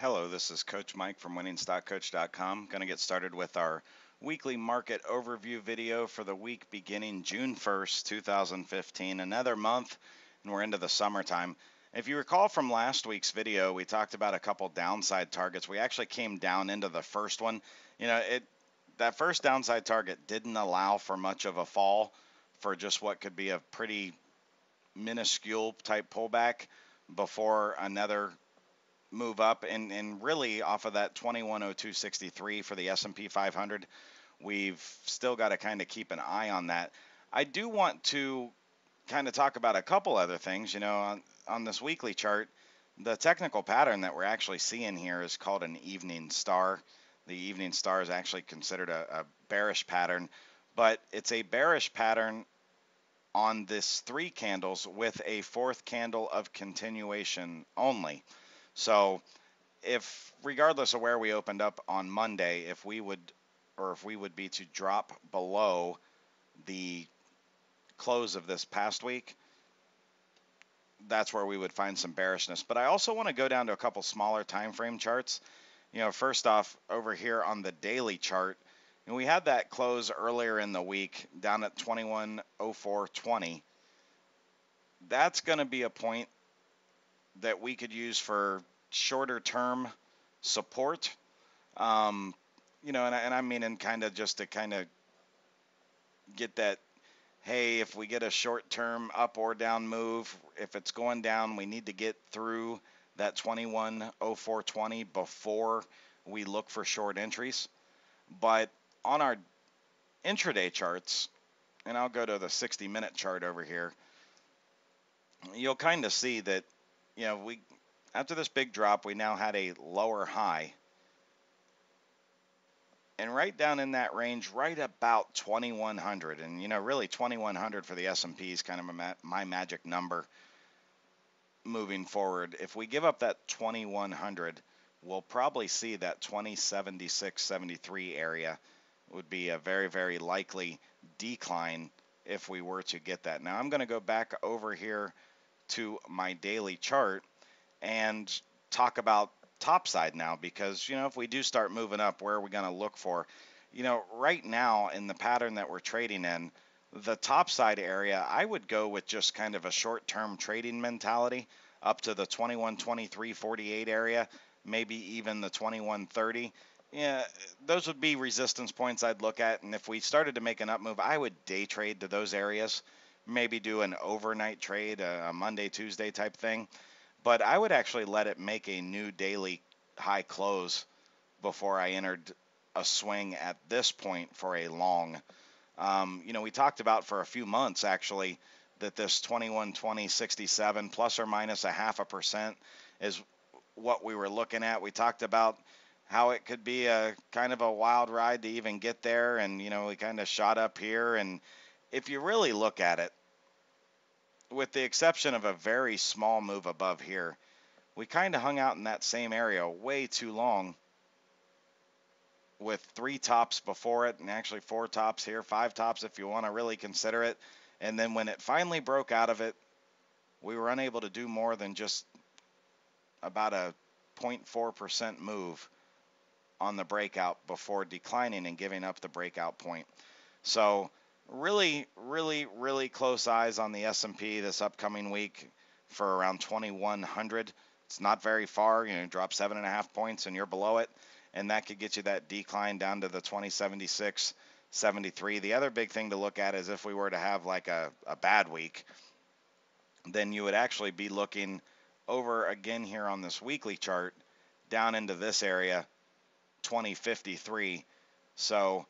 Hello, this is Coach Mike from winningstockcoach.com. Going to get started with our weekly market overview video for the week beginning June 1st, 2015. Another month, and we're into the summertime. If you recall from last week's video, we talked about a couple downside targets. We actually came down into the first one. That first downside target didn't allow for much of a fall for just what could be a pretty minuscule type pullback before another move up, and really off of that 2102.63 for the S&P 500, we've still got to kind of keep an eye on that. I do want to kind of talk about a couple other things. On this weekly chart, the technical pattern that we're actually seeing here is called an evening star. The evening star is actually considered a bearish pattern, but it's a bearish pattern on this 3 candles with a 4th candle of continuation only. So if, regardless of where we opened up on Monday, if we would be to drop below the close of this past week, that's where we would find some bearishness. But I also want to go down to a couple smaller time frame charts. First off, over here on the daily chart, we had that close earlier in the week down at 2104.20. That's going to be a point that we could use for shorter term support. And I mean, in kind of just to kind of get that, hey, if we get a short term up or down move, if it's going down, we need to get through that 2104.20 before we look for short entries. But on our intraday charts, and I'll go to the 60-minute chart over here, you'll kind of see that after this big drop, we now had a lower high. And right down in that range, right about 2100. And, really 2100 for the S&P is kind of my magic number moving forward. If we give up that 2100, we'll probably see that 2076.73 area would be a very, very likely decline if we were to get that. Now, I'm going to go back over here to my daily chart and talk about topside now, because if we do start moving up, where are we going to look for? Right now in the pattern that we're trading in, the topside area, I would go with just kind of a short-term trading mentality up to the 2123.48 area, maybe even the 2130. Those would be resistance points I'd look at, and if we started to make an up move, I would day trade to those areas, maybe do an overnight trade, a Monday, Tuesday type thing. But I would actually let it make a new daily high close before I entered a swing at this point for a long. We talked about for a few months actually that this 2120.67 plus or minus 0.5% is what we were looking at. We talked about how it could be a kind of a wild ride to even get there, and we kind of shot up here. And if you really look at it, with the exception of a very small move above here, we kind of hung out in that same area way too long, with 3 tops before it, and actually 4 tops here, 5 tops if you want to really consider it. And then when it finally broke out of it, we were unable to do more than just about a 0.4% move on the breakout before declining and giving up the breakout point. So really, really, really close eyes on the S&P this upcoming week for around 2100. It's not very far. Drop 7.5 points and you're below it, and that could get you that decline down to the 2076.73. The other big thing to look at is if we were to have like a bad week, then you would actually be looking over again here on this weekly chart down into this area, 2053. So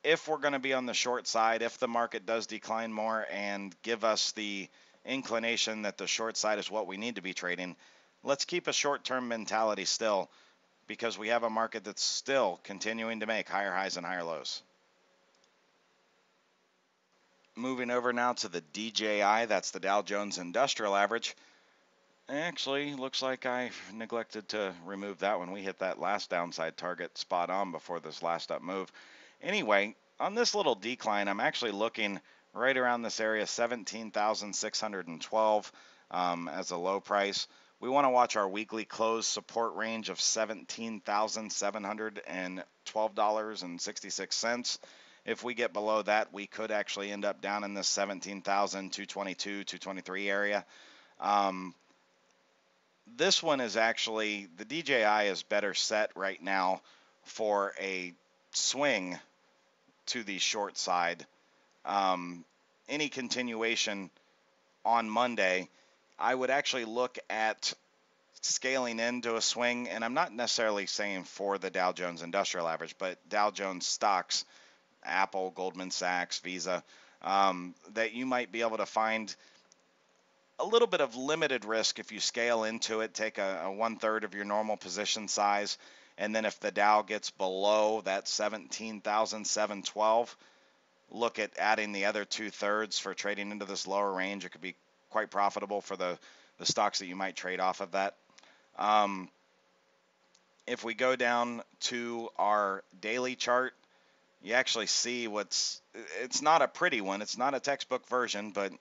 if we're going to be on the short side, if the market does decline more and give us the inclination that the short side is what we need to be trading, let's keep a short-term mentality still, because we have a market that's still continuing to make higher highs and higher lows. Moving over now to the DJI, that's the Dow Jones Industrial Average. Actually, looks like I neglected to remove that one. We hit that last downside target spot on before this last up move. Anyway, on this little decline, I'm actually looking right around this area, 17,612 as a low price. We want to watch our weekly close support range of $17,712.66. If we get below that, we could actually end up down in the 17,222, 223 area. This one is actually, the DJI is better set right now for a swing to the short side. Any continuation on Monday, I would actually look at scaling into a swing, and I'm not necessarily saying for the Dow Jones Industrial Average, but Dow Jones stocks, Apple, Goldman Sachs, Visa, that you might be able to find a little bit of limited risk if you scale into it, take a 1/3 of your normal position size, and then if the Dow gets below that 17,712, look at adding the other 2/3 for trading into this lower range. It could be quite profitable for the stocks that you might trade off of that. If we go down to our daily chart, you actually see it's not a pretty one. It's not a textbook version, but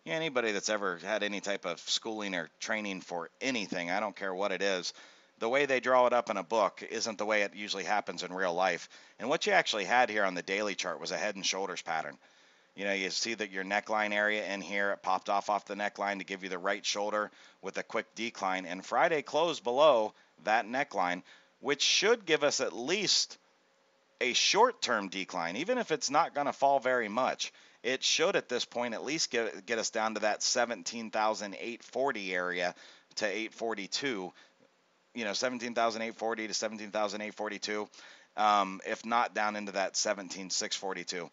anybody that's ever had any type of schooling or training for anything, I don't care what it is, the way they draw it up in a book isn't the way it usually happens in real life. And what you actually had here on the daily chart was a head and shoulders pattern. You see that your neckline area in here, it popped off the neckline to give you the right shoulder with a quick decline. And Friday closed below that neckline, which should give us at least a short-term decline, even if it's not going to fall very much. It should at this point at least get us down to that 17,840 area to 842. 17,840 to 17,842. If not down into that 17,642.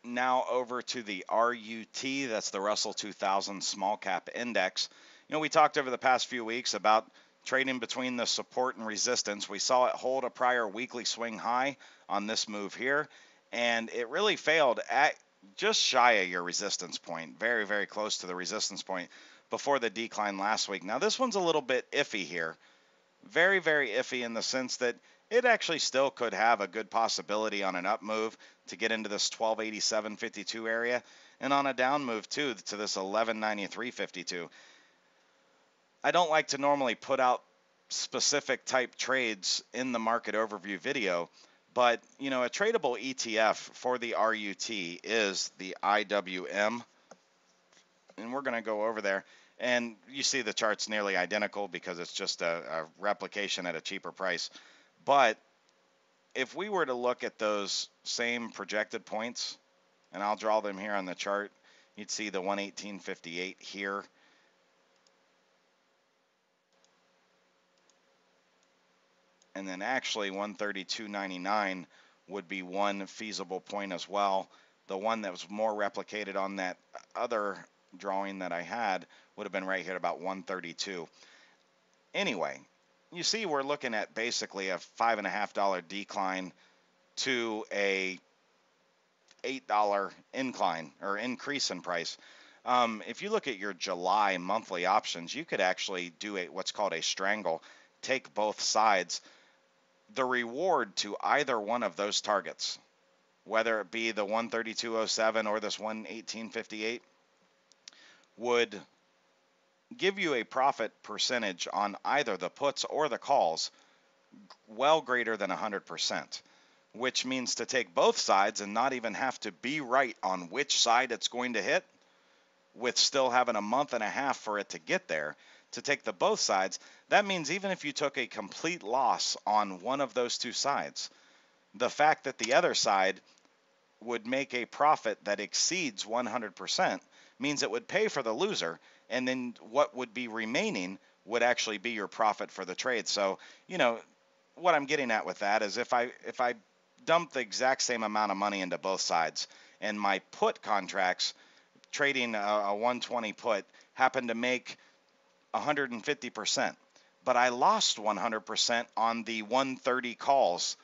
Now over to the RUT, that's the Russell 2000 Small Cap Index. We talked over the past few weeks about trading between the support and resistance. We saw it hold a prior weekly swing high on this move here, and it really failed at just shy of your resistance point, very, very close to the resistance point before the decline last week. Now this one's a little bit iffy here, very, very iffy in the sense that it actually still could have a good possibility on an up move to get into this 1287.52 area, and on a down move too to this 1193.52. I don't like to normally put out specific type trades in the market overview video, but a tradable ETF for the RUT is the IWM, and we're going to go over there. And you see the chart's nearly identical because it's just a replication at a cheaper price. But if we were to look at those same projected points, and I'll draw them here on the chart, you'd see the 118.58 here. And then actually 132.99 would be one feasible point as well. The one that was more replicated on that other drawing that I had would have been right here at about 132. Anyway, you see we're looking at basically a $5.50 decline to a $8 incline or increase in price. If you look at your July monthly options, you could actually do what's called a strangle, take both sides. The reward to either one of those targets, whether it be the 132.07 or this 118.58, would give you a profit percentage on either the puts or the calls well greater than 100%, which means to take both sides and not even have to be right on which side it's going to hit, with still having a month and a half for it to get there. To take the both sides, that means even if you took a complete loss on one of those two sides, the fact that the other side would make a profit that exceeds 100% means it would pay for the loser, and then what would be remaining would actually be your profit for the trade. So, what I'm getting at with that is if I dump the exact same amount of money into both sides, and my put contracts trading a 120 put happen to make 150%, but I lost 100% on the 130 calls,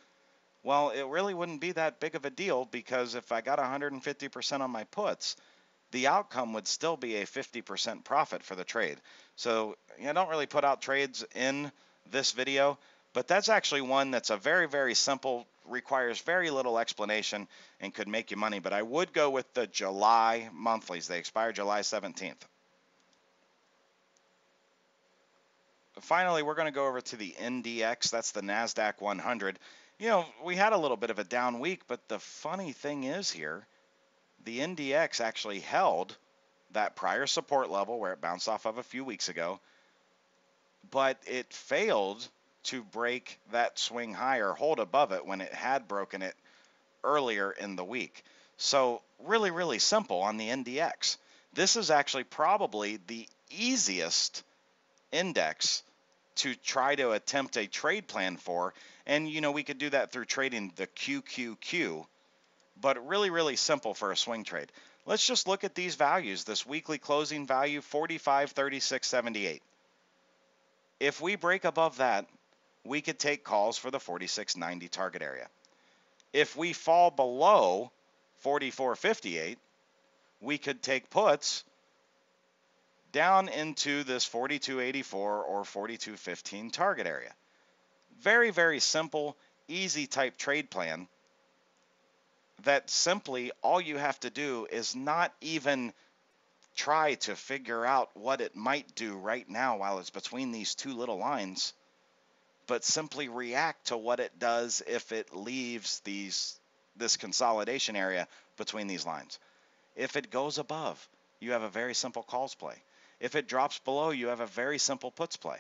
well, it really wouldn't be that big of a deal, because if I got 150% on my puts, the outcome would still be a 50% profit for the trade. So I don't really put out trades in this video, but that's actually one that's a very, very simple requires very little explanation and could make you money, but I would go with the July monthlies. They expire July 17th. Finally, we're going to go over to the NDX. That's the NASDAQ 100. You know, we had a little bit of a down week, but the funny thing is here, the NDX actually held that prior support level where it bounced off of a few weeks ago, but it failed to break that swing high or hold above it when it had broken it earlier in the week. So really, really simple on the NDX. This is actually probably the easiest index to try to attempt a trade plan for. And, you know, we could do that through trading the QQQ, but really, really simple for a swing trade. Let's just look at these values. This weekly closing value, 45.3678. If we break above that, we could take calls for the 46.90 target area. If we fall below 44.58, we could take puts down into this 42.84 or 42.15 target area. Very, very simple, easy type trade plan that simply all you have to do is not even try to figure out what it might do right now while it's between these two little lines, but simply react to what it does if it leaves this consolidation area between these lines. If it goes above, you have a very simple calls play. If it drops below, you have a very simple puts play.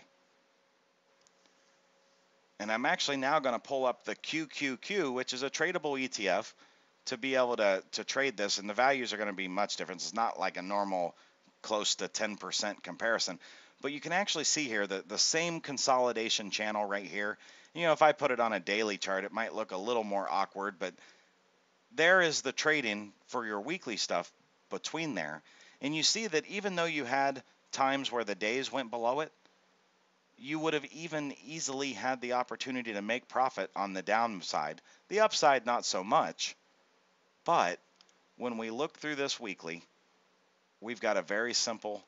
And I'm actually now going to pull up the QQQ, which is a tradable ETF, to be able to trade this, and the values are going to be much different. It's not like a normal close to 10% comparison, but you can actually see here that the same consolidation channel right here. You know, if I put it on a daily chart, it might look a little more awkward, but there is the trading for your weekly stuff between there. And you see that even though you had times where the days went below it, you would have even easily had the opportunity to make profit on the downside. The upside, not so much. But when we look through this weekly, we've got a very simple,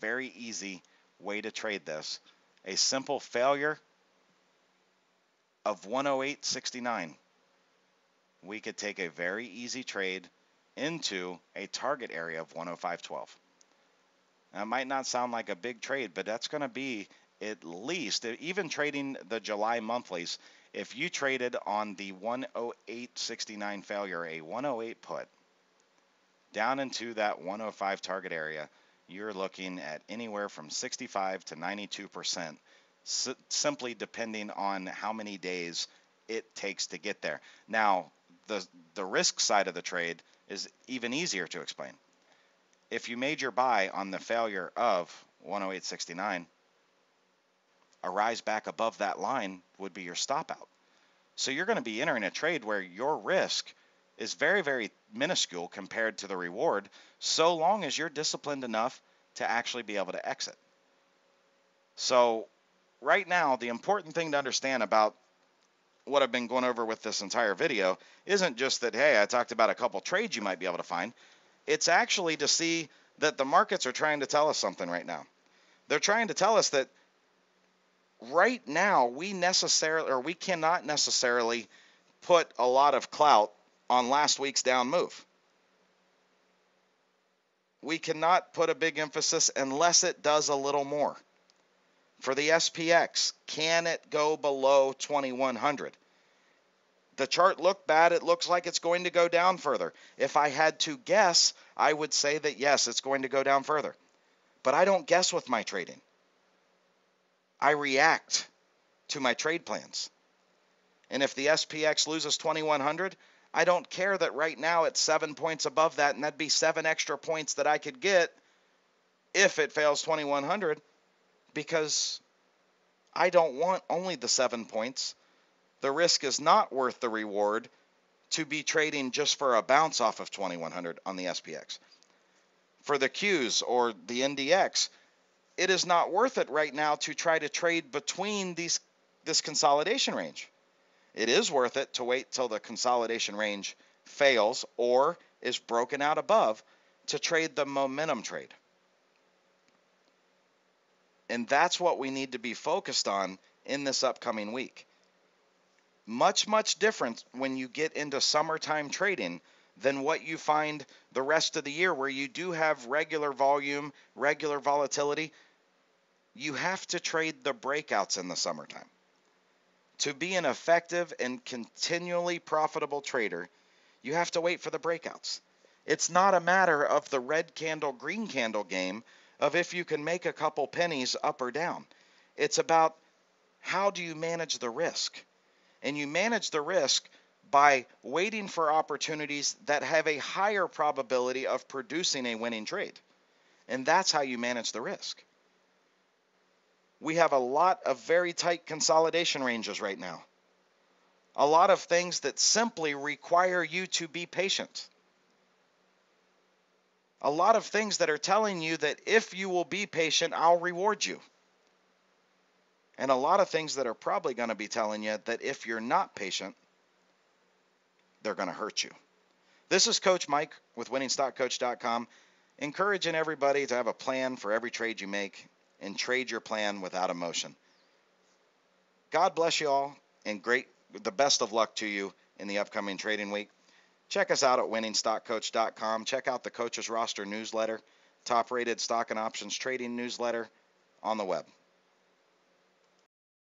very easy way to trade this. A simple failure of 108.69. We could take a very easy trade into a target area of 105.12. Now, it might not sound like a big trade, but that's going to be at least, even trading the July monthlies, if you traded on the 108.69 failure, a 108 put, down into that 105 target area, you're looking at anywhere from 65 to 92%, simply depending on how many days it takes to get there. Now, the risk side of the trade is even easier to explain. If you made your buy on the failure of 108.69, a rise back above that line would be your stop out. So you're going to be entering a trade where your risk is very, very minuscule compared to the reward, so long as you're disciplined enough to actually be able to exit. So right now, the important thing to understand about what I've been going over with this entire video isn't just that, hey, I talked about a couple trades you might be able to find. It's actually to see that the markets are trying to tell us something right now. They're trying to tell us that right now we cannot necessarily put a lot of clout on last week's down move. We cannot put a big emphasis unless it does a little more. For the SPX, can it go below 2100? The chart looked bad. It looks like it's going to go down further. If I had to guess, I would say that yes, it's going to go down further. But I don't guess with my trading. I react to my trade plans. And if the SPX loses 2100, I don't care that right now it's 7 points above that, and that'd be 7 extra points that I could get if it fails 2100, because I don't want only the 7 points. The risk is not worth the reward to be trading just for a bounce off of 2100 on the SPX. For the Qs or the NDX, it is not worth it right now to try to trade between this consolidation range. It is worth it to wait till the consolidation range fails or is broken out above to trade the momentum trade. And that's what we need to be focused on in this upcoming week. Much, much different when you get into summertime trading than what you find the rest of the year, where you do have regular volume, regular volatility. You have to trade the breakouts in the summertime. To be an effective and continually profitable trader, you have to wait for the breakouts. It's not a matter of the red candle, green candle game of if you can make a couple pennies up or down. It's about how do you manage the risk? And you manage the risk by waiting for opportunities that have a higher probability of producing a winning trade. And that's how you manage the risk. We have a lot of very tight consolidation ranges right now. A lot of things that simply require you to be patient. A lot of things that are telling you that if you will be patient, I'll reward you. And a lot of things that are probably going to be telling you that if you're not patient, they're going to hurt you. This is Coach Mike with WinningStockCoach.com, encouraging everybody to have a plan for every trade you make and trade your plan without emotion. God bless you all, and the best of luck to you in the upcoming trading week. Check us out at WinningStockCoach.com. Check out the Coaches Roster newsletter, top-rated stock and options trading newsletter on the web.